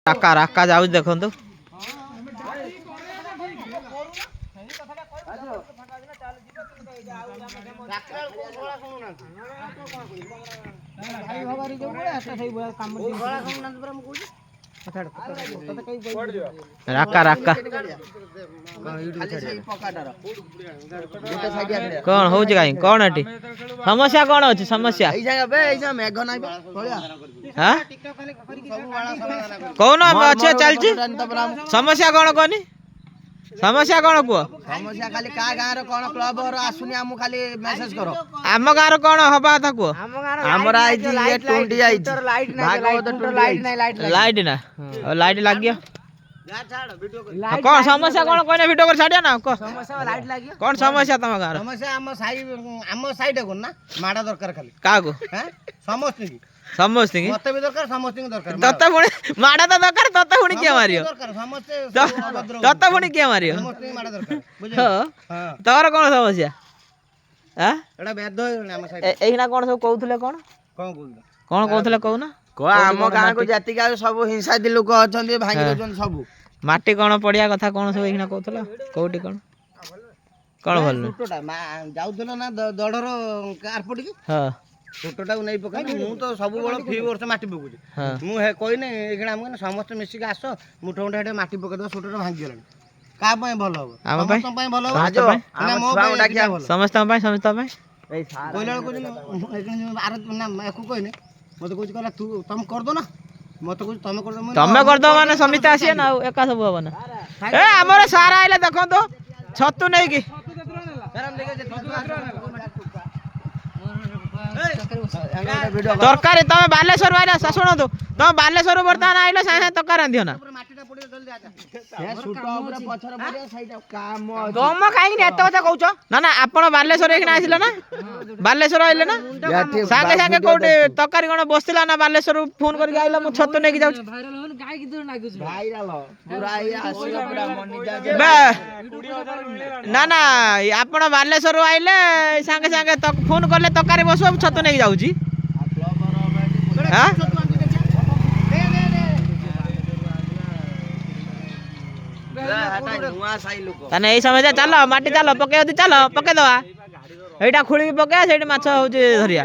राका राका जाऊ देखो तो राका राका कौन हो कहीं कौन हटी समस्या कौन अच्छी समस्या हाँ कौन अच्छे चलती समस्या कौन कहनी समस्या कौन कह समस्या खाली का गाँव रे कोन क्लब और आसुनी हम खाली मेसेज करो आम गाँव कौन हवा था कह हमर आइजी ये टुंडी आइजी भागवत लाइट ना लाइट लग गया कौन समस्या कौन कहने वीडियो कर छाड़िया ना समस्या लाइट लागी कौन समस्या तुम गाँव समस्या हम साइड को ना माडा दरकार खाली का को हैं समस्त की समझते कि मते भी दरकार समस्त की दरकार तत्ता पुणी माडा तो दरकार तत्ता पुणी क्या मारियो दरकार समस्त तत्ता पुणी क्या मारियो समस्त की माडा दरकार बुझे हां तोर कौन समस्या हां एटा बेद होय हम साइड एहिना कौन सब कहउथले कौन कहउथले कहू ना को हम गाँ को जाति का सब हिंसा दि लोक अछंती भांगी दोछन सब माटी कौन पड़िया कथा कौन सब एहिना कहउथला कोउटी कौन भल टोटा जाउथलो ना दडर कारपटी की हां छोटटा को नहीं पका मु तो सब बळ फी वर्ष माटी पकुची मु हे कोइ नै एखना हम समस्त मिसी के आसो मुठो मुठो हेटे माटी पके दो छोटटा भांगी गेलन का पय भल हो हम पय भल हो आज ना मो पय डाकिया भल समस्त पय ए कोइला को एखन आर ना एको कोइ नै मते कोइ कहला तू तुम कर दो ना मते कोइ तुम कर दो माने समिति आसी ना एका सब हो ना ए हमर सारा आइले देखो तो छतु नै की तरकारी तुम बालेश्वर आइला शुण तो तुम बालेश्वर बर्तमान आइल साथे तरकारी रांधियो ना तुम कहीं एत कथा कहूच ना ना आपण बालेश्वर एखना आसिल ना बालेश्वर आइले ना सागे सागे कोटे तरकारी कोन बसतिला ना बालेश्वर फोन करके आइला मु छत्तो नेकी जाउ भाइरल होन गाय की दूर नागुछ भाइरल पूरा ये आसिला पूरा मनी जा ना ना आपण बालेश्वर आइले सागे सागे फोन करले तरकारी बसो छत्तो नेकी जाउची हां ताने ए समय चलो माटी चलो पके चलो पके दवा एटा खुली पके सेठी माछ होजे धरिया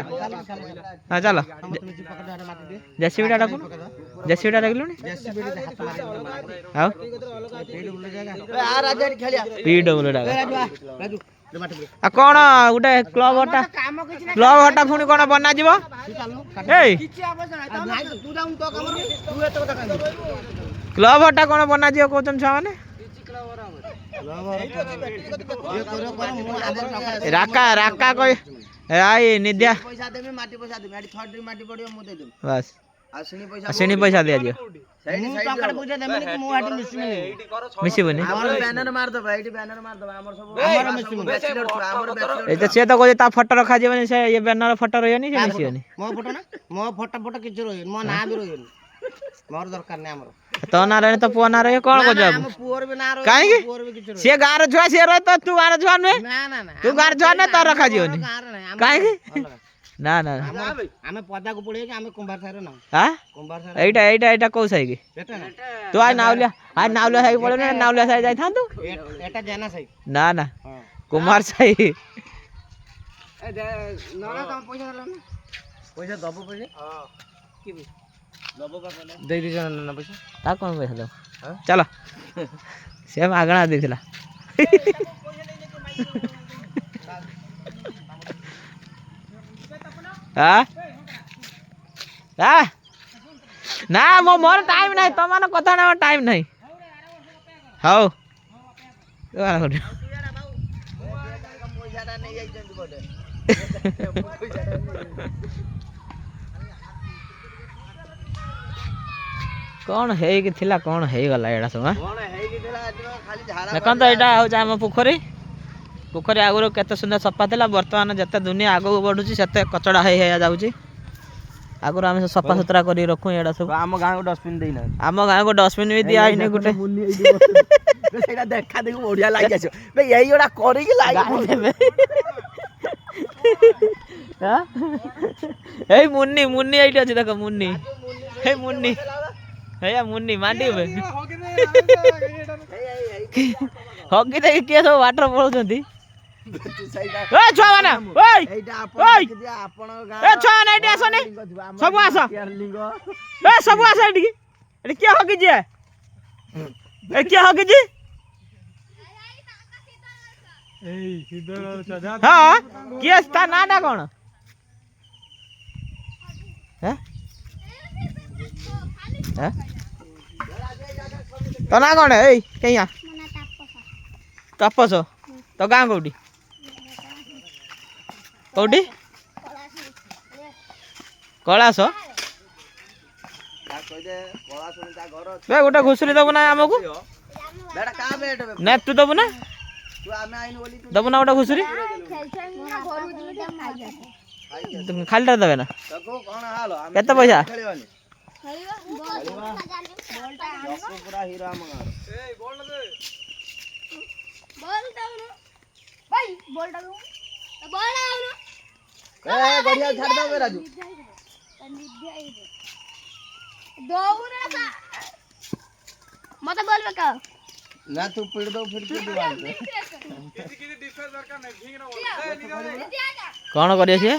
हां चलो जेसीबी डाटा को जेसीबी डाटा गेलुनी हां आ राजा खेलिया पीडब्ल्यू डाटा आ कोन गुटे क्लब हटा पुनी कोन बना जीवो ए क्लब हटा कोन बना जीवो कोचन छा माने राका राका कोई आई निद्या पैसा देबे माटी पैसा देबे एडी थर्ड माटी पड़ियो मु दे देम बस आसिनी पैसा दिया जियो मु टका पैसा देबे कि मु आटी मिसी बनी हमर बैनर मार दबा एडी बैनर मार दबा हमर सब हमर मिसी बैचलर छ हमर बैचलर ए से तो कोजे ता फोटो रखा जेबे से ये बैनर फोटो रहनी से मिसियोनी मो फोटो ना मो फोटो किछ रहनी मो ना भी रहनी मोर दरकार नै हमर तो ना रहे तो पुआ ना रहे कौन को जब पुअर भी ना रहे काहे पुअर भी किछ से गार छुआ से रहे तो तू गार छुआ ने ना ना ना तू गार छुआ ने तो रखा जियोनी काहे ना ना हमें पदा को पड़े कि हमें कुंभार सारे ना हां कुंभार सारे एटा को साई की एटा ना तू आज नावलिया साई पड़े ना नावलिया साई जाई था तू एटा जाना साई ना ना कुमार साई ए ना तुम पैसा ला ना पैसा दबो पैसा हां की दबो का पहले दे दी जाना ना पैसा ता कोन पैसा दो चलो से मागणा देथिला हां हां ना मोर टाइम नहीं तमान कथा ना टाइम नहीं हाउ वाला कर कौन है कि थिला कौन है गला एडा सब कौन है कि थिला खाली झारा देखन तो एटा हो जा हम पोखरी आगुर केते सुंदर सफा थिला वर्तमान जते दुनिया आगो बढ़ुची सेते कचड़ा है जाउची आगुर हम सफा सुतरा करी रखू एडा सब हम गांव को डस्टबिन देना हम गांव को डस्टबिन भी दिया इने गुटे सेटा देखा देखो बढ़िया लागि आछो बे एई ओडा करी के लागि देबे हां ए मुन्नी मुन्नी आइट अछि देखो मुन्नी हे मुन्नी हे मुन्नी मांडी में हॉकी देखि के सब वाटर पळुचंती ए छुआ माने ओय एइटा ओय आपण देखि आपण ए छुआ माने एटी आसो ने सब आसो ए सब आसो एटी एटी के हॉकी जे ए के हॉकी जे हाँ किए ता नाडा कोन हैं हैं तो ना कोन ए कहिया तापस तो गाँ कोठी कोठी कलास बे गोटे घुसुरी दबु ना हमको बेटा का बेट ना तू दबु ना तू आमे आइन बोली तू दबु ना गोटे घुसुरी खाली टा देबे ना तको कोन हालो आमे केते पैसा खेलिबानी जको पूरा हीरा मंगार ए बोल दे बोल दाउनु भाई बोल दाउ बोल आउनु ए गड़िया छाड़ दो बे राजू दौरा सा मत बोल बका ना तू पीड़ दो फिर के दीवार पे कौन करिए छे